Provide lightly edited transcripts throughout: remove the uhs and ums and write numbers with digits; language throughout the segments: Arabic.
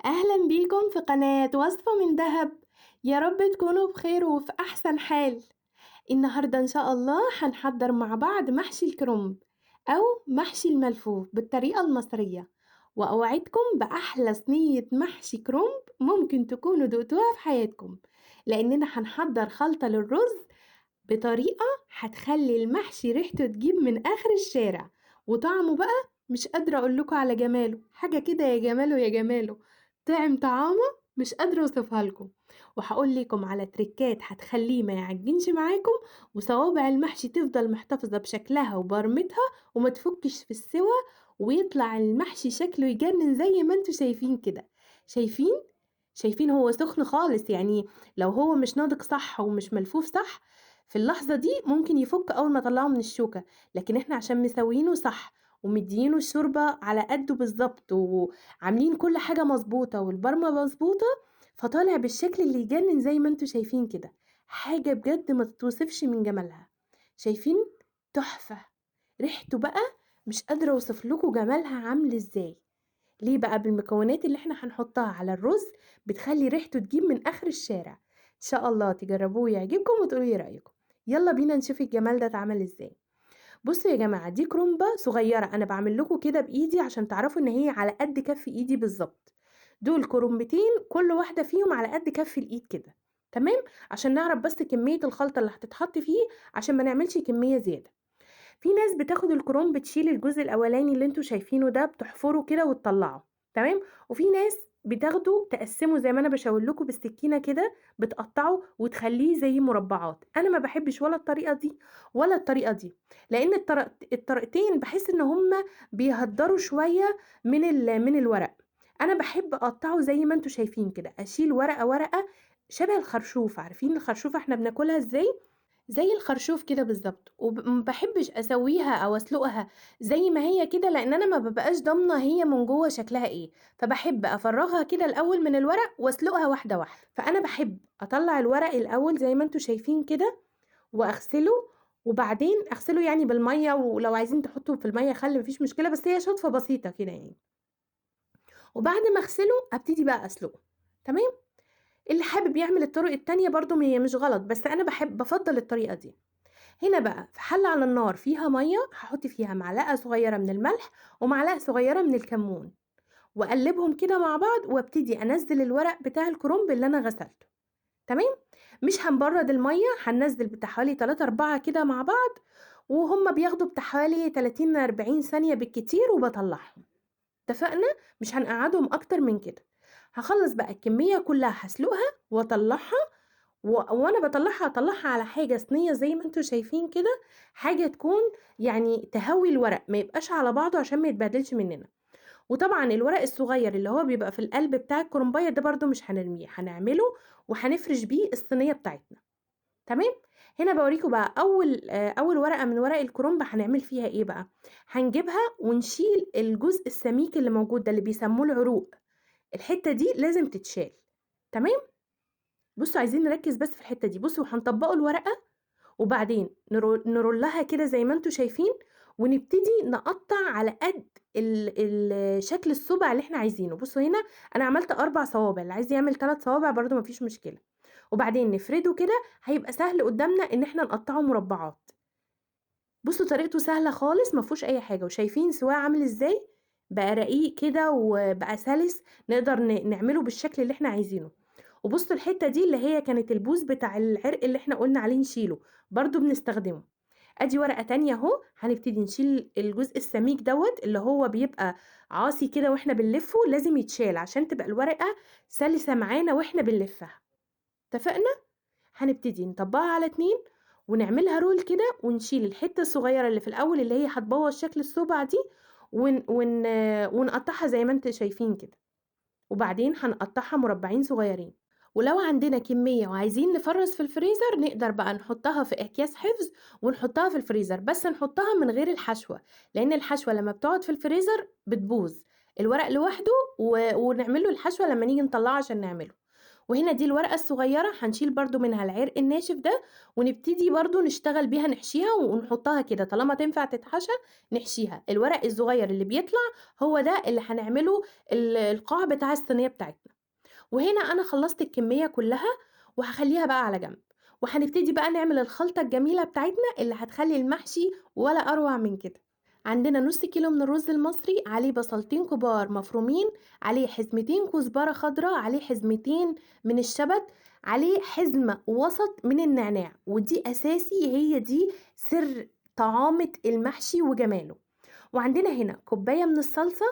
أهلا بيكم في قناة وصفة من دهب. يا رب تكونوا بخير وفي أحسن حال. النهاردة إن شاء الله هنحضر مع بعض محشي الكرنب أو محشي الملفوف بالطريقة المصرية، وأوعدكم بأحلى صينية محشي كرنب ممكن تكونوا دقتوها في حياتكم، لأننا هنحضر خلطة للرز بطريقة هتخلي المحشي ريحته تجيب من آخر الشارع، وطعمه بقى مش قادرة أقولكوا على جماله، حاجة كده يا جماله يا جماله، طعم طعامه مش قادرة أوصفها لكم. وهقول لكم على تريكات هتخليه ما يعجنش معاكم، وصوابع المحشي تفضل محتفظة بشكلها وبرمتها وما تفكش في السوا، ويطلع المحشي شكله يجنن زي ما انتوا شايفين كده. شايفين؟ شايفين هو سخن خالص، يعني لو هو مش ناضج صح ومش ملفوف صح في اللحظة دي ممكن يفك أول ما أطلعه من الشوكة، لكن احنا عشان مسوينه صح ومدينه الشوربة على قده بالظبط وعاملين كل حاجة مظبوطة والبرمة مظبوطة، فطالع بالشكل اللي يجنن زي ما انتوا شايفين كده. حاجة بجد ما تتوصفش من جمالها. شايفين؟ تحفة. ريحته بقى مش قادرة اوصف لكم جمالها عامل ازاي. ليه بقى؟ بالمكونات اللي احنا هنحطها على الرز بتخلي ريحته تجيب من اخر الشارع. ان شاء الله تجربوه ويعجبكم وتقولوا لي رأيكم. يلا بينا نشوف الجمال ده اتعمل ازاي. بصوا يا جماعة، دي كرومبة صغيرة انا بعمل لكم كده بايدي عشان تعرفوا ان هي على قد كف ايدي بالظبط. دول كرومبتين كل واحدة فيهم على قد كف الايد كده. تمام. عشان نعرف بس كمية الخلطة اللي هتتحط فيه، عشان ما نعملش كمية زيادة. في ناس بتاخد الكروم بتشيل الجزء الاولاني اللي انتوا شايفينه ده، بتحفره كده وتطلعه. تمام. وفي ناس بتاخده تقسمه زي ما انا بشاور لكم بالسكينه كده، بتقطعه وتخليه زي مربعات. انا ما بحبش ولا الطريقه دي ولا الطريقه دي، لان الطريقتين بحس ان هما بيهدروا شويه من الورق. انا بحب اقطعه زي ما انتوا شايفين كده، اشيل ورقه ورقه شبه الخرشوف. عارفين الخرشوف احنا بناكلها ازاي؟ زي الخرشوف كده بالضبط، ما باحبش أسويها أو أسلقها زي ما هي كده، لإن أنا ما بابقاش ضامنة هي من جوّه شكلها إيه، فباحب أفرّغها كده الأول من الورق وأسلقها واحدة واحدة. فأنا باحب أطلّع الورق الأول زي ما أنتم شايفين كده وأغسله، وبعدين أغسله يعني بالمَيّة، ولو عايزين تحطوا في المَيّة خَل ما فيش مشكلة، بس هي شطفة بسيطة كده يعني. وبعد ما أغسله أبتدي بقى أسلقه. تمام. اللي حابب يعمل الطرق التانية برضه هي مش غلط، بس أنا بافضّل الطريقة دي. هنا بقى في حلة على النار فيها مَيّة، هاحط فيها معلقة صغيرة من الملح ومعلقة صغيرة من الكمون، وأقلّبهم كده مع بعض، وابتدي أنزّل الورق بتاع الكرنب اللي أنا غسلته. تمام. مش هنبرّد المَيّة، هننزّل بتاع حوالي 3، 4 كده مع بعض، وهُم بياخدوا بتاع حوالي 30، 40 ثانية بالكتير وباطلّعهم. اتفقنا؟ مش هنقعّدهم أكتر من كده. هاخلّص بقى الكمية كلّها هاسلقها واطلّعها، وأنا باطلّعها هاطلّعها على حاجة صينية زي ما أنتم شايفين كده، حاجة تكون يعني تهوّي الورق، ما يبقاش على بعضه عشان ما يتبهدلش مننا. وطبعًا الورق الصغير اللي هو بيبقى في القلب بتاع الكرنباية ده برضه مش هنرميه، هنعمله وهنفرش بيه الصينية بتاعتنا. تمام. هنا باوريكم بقى أول ورقة من ورق الكرنب هنعمل فيها إيه بقى. هنجيبها ونشيل الجزء السميك اللي موجود ده اللي بيسموه العروق، الحتة دي لازم تتشال. تمام. بصوا عايزين نركز بس في الحتة دي. بصوا هنطبقوا الورقة وبعدين نرولها كده زي ما انتم شايفين، ونبتدي نقطع على قد شكل الصبع اللي احنا عايزينه. بصوا هنا انا عملت 4 صوابع، اللي عايز يعمل 3 صوابع برضو مفيش مشكلة. وبعدين نفرده كده، هيبقى سهل قدامنا ان احنا نقطعه مربعات. بصوا طريقته سهلة خالص، مفهوش اي حاجة. وشايفين سواء عامل ازاي؟ بقى رقيق كده وبقى سلس، نقدر نعمله بالشكل اللي احنا عايزينه. وبصوا الحتة دي اللي هي كانت البوز بتاع العرق اللي احنا قلنا عليه نشيله، برضو بنستخدمه. ادي ورقة تانية اهو، هنبتدي نشيل الجزء السميك دوت اللي هو بيبقى عاصي كده، واحنا بنلفه لازم يتشال عشان تبقى الورقة سلسة معانا واحنا بنلفها. اتفقنا؟ هنبتدي نطبقها على 2 ونعملها رول كده، ونشيل الحتة الصغيرة اللي في الأول اللي هي هتبوظ شكل الصبع دي، ونقطعها زي ما انتم شايفين كده. وبعدين هنقطعها مربعين صغيرين. ولو عندنا كمية وعايزين نفرز في الفريزر، نقدر بقى نحطها في أكياس حفظ ونحطها في الفريزر، بس نحطها من غير الحشوة، لأن الحشوة لما بتقعد في الفريزر بتبوظ الورق لوحده، ونعمله الحشوة لما نيجي نطلعه عشان نعمله. وهنا دي الورقة الصغيرة هنشيل برضه منها العرق الناشف ده، ونبتدي برضه نشتغل بيها نحشيها ونحطها كده، طالما تنفع تتحشى نحشيها. الورق الصغير اللي بيطلع هو ده اللي هنعمله القاع بتاع الصينية بتاعتنا. وهنا أنا خلّصت الكمية كلّها وهاخلّيها بقى على جنب، وهنبتدي بقى نعمل الخلطة الجميلة بتاعتنا اللي هتخلّي المحشي ولا أروع من كده. عندنا نُص كيلو من الرز المصري، عليه بصلتين كبار مفرومين، عليه حزمتين كزبرة خضرا، عليه حزمتين من الشبت، عليه حزمة وسط من النعناع، ودي أساسي، هي دي سر طعامة المحشي وجماله. وعندنا هنا كوباية من الصلصة،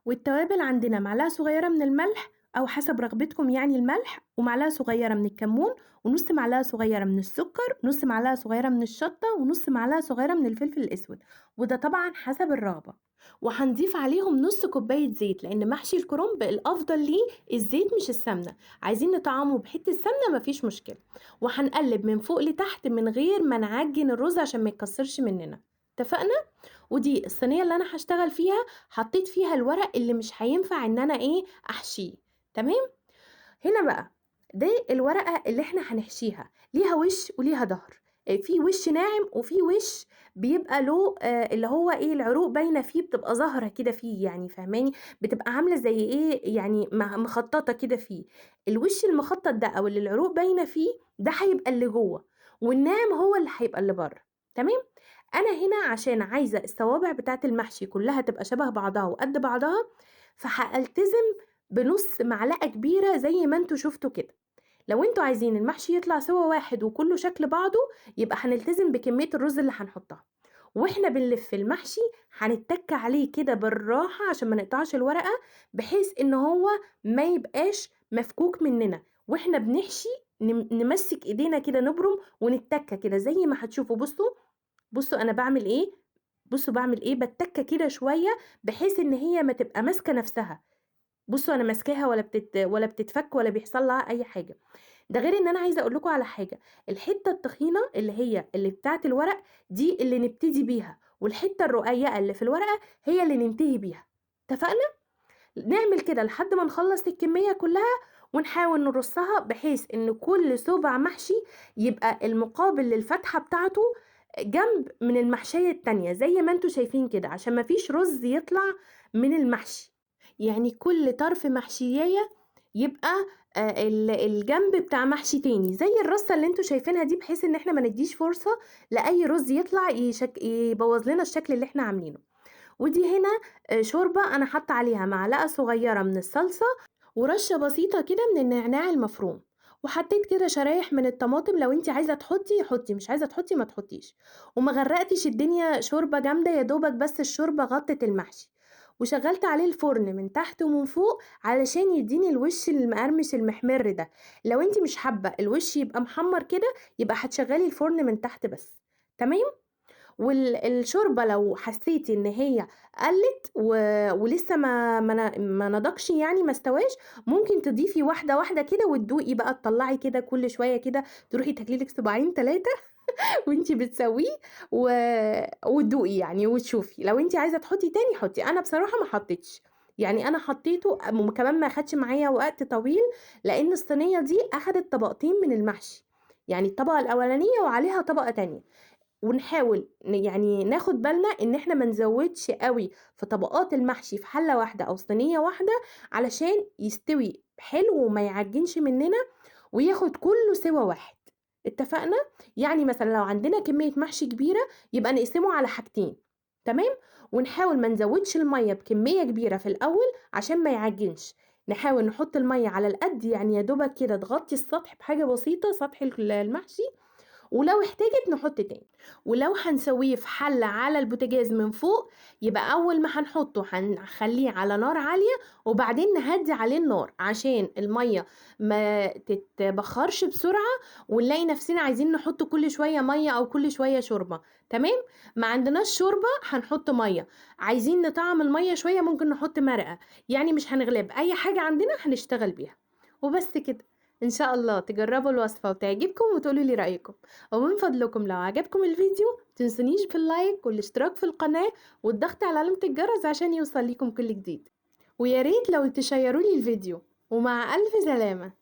والتوابل عندنا معلقة صغيرة من الملح أو حسب رغبتكم يعني الملح، ومعلقة صغيرة من الكمون، ونص معلقة صغيرة من السكر، نص معلقة صغيرة من الشطة، ونص معلقة صغيرة من الفلفل الأسود، وده طبعا حسب الرغبة. وهنضيف عليهم نص كوباية زيت، لأن محشي الكرنب الأفضل ليه الزيت مش السمنة. عايزين نطعمه بحتة سمنة مفيش مشكلة. وهنقلب من فوق لتحت من غير ما نعجن الرز عشان ما يتكسرش مننا. اتفقنا؟ ودي الصينية اللي أنا هاشتغل فيها، حطيت فيها الورق اللي مش هينفع إن أنا أحشيه. تمام؟ هنا بقى دي الورقة اللي إحنا هنحشيها، ليها وش وليها ضهر، في وش ناعم وفي وش بيبقى له اللي هو العروق باينة فيه، بتبقى ظاهرة كده فيه يعني، فاهماني؟ بتبقى عاملة زي يعني مخططة كده فيه. الوش المخطط ده أو اللي العروق باينة فيه ده هيبقى اللي جوه، والناعم هو اللي هيبقى اللي بره. تمام؟ أنا هنا عشان عايزة الصوابع بتاعة المحشي كلها تبقى شبه بعضها وقد بعضها، فهالتزم بنص معلقة كبيرة زي ما انتوا شفتوا كده. لو انتوا عايزين المحشي يطلع سوا واحد وكله شكل بعضه، يبقى هنلتزم بكمية الرز اللي هنحطها. واحنا بنلف المحشي هنتك عليه كده بالراحة عشان ما نقطعش الورقة، بحيث ان هو ما يبقاش مفكوك مننا. واحنا بنحشي نمسك ايدينا كده، نبرم ونتكة كده زي ما هتشوفوا. بصوا انا بعمل ايه، بصوا بعمل ايه، بتكة كده شوية بحيث ان هي ما تبقى ماسكة نفسها. بصوا أنا ماسكاها ولا بتتفك ولا بيحصل لها أي حاجة. ده غير إن أنا عايزة أقول لكم على حاجة، الحتة التخينة اللي بتاعة الورق دي اللي نبتدي بيها، والحتة الرقيقة اللي في الورقة هي اللي ننتهي بيها. اتفقنا؟ نعمل كده لحد ما نخلص الكمية كلها، ونحاول نرصها بحيث إن كل صبع محشي يبقى المقابل للفتحة بتاعته جنب من المحشية التانية زي ما انتوا شايفين كده، عشان ما فيش رز يطلع من المحشي. يعني كل طرف محشية يبقى الجنب بتاع محشي تاني زي الرصة اللي انتوا شايفينها دي، بحيث ان احنا ما نديش فرصة لأي رز يطلع يبوظ لنا الشكل اللي احنا عاملينه. ودي هنا شوربة أنا حاطة عليها معلقة صغيرة من الصلصة، ورشة بسيطة كده من النعناع المفروم، وحطيت كده شرايح من الطماطم. لو انت عايزة تحطي حطي، مش عايزة تحطي ما تحطيش. وما غرقتش الدنيا شوربة جامدة، يا دوبك بس الشوربة غطت المحشي. وشغلت عليه الفرن من تحت ومن فوق علشان يديني الوش المقرمش المحمر ده. لو انت مش حابة الوش يبقى محمر كده، يبقى هتشغلي الفرن من تحت بس. تمام. والشوربة لو حسيتي إن هي قلّت ولسه ما نضجش يعني ما استواش، ممكن تضيفي واحدة، واحدة كده وتدوقي بقى، تطلّعي كده كل شوية كده، تروحي تاكلي لِك صباعين 3 وأنتِ بتسويه و وتدوقي يعني وتشوفي. لو أنتِ عايزة تحطّي تاني حطّي، أنا بصراحة ما حطيتش، يعني أنا حطيته كمان ما أخدش معايا وقت طويل، لإن الصينية دي أخدت طبقتين من المحشي، يعني الطبقة الأولانية وعليها طبقة تانية. ونحاول يعني ناخد بالنا إن إحنا ما نزوّدش أوي في طبقات المحشي في حلة واحدة أو صينية واحدة، علشان يستوي حلو وما يعجنش مننا وياخد كله سوا واحد. اتفقنا؟ يعني مثلًا لو عندنا كمية محشي كبيرة يبقى نقسمه على حاجتين. تمام؟ ونحاول ما نزوّدش المَيّة بكمية كبيرة في الأول عشان ما يعجنش. نحاول نحط المَيّة على القد، يعني يا دوبك كده تغطي السطح بحاجة بسيطة، سطح المحشي، ولو احتاجت نحط تاني. ولو هنسويه في حلة على البوتاجاز من فوق، يبقى أول ما هنحطه هنخليه على نار عالية، وبعدين نهدي عليه النار عشان المية ما تتبخرش بسرعة، ونلاقي نفسنا عايزين نحط كل شوية مية أو كل شوية شوربة. تمام. ما عندناش شوربة هنحط مية، عايزين نطعم المية شوية ممكن نحط مرقة، يعني مش هنغلب أي حاجة عندنا هنشتغل بيها. وبس كده. إن شاء الله تجربوا الوصفة وتعجبكم وتقولوا لي رأيكم. ومن فضلكم لو عجبكم الفيديو متنسونيش باللايك والاشتراك في القناة والضغط على علامة الجرس عشان يوصل لكم كل جديد. ويا ريت لو تشيروا لي الفيديو. ومع ألف سلامة.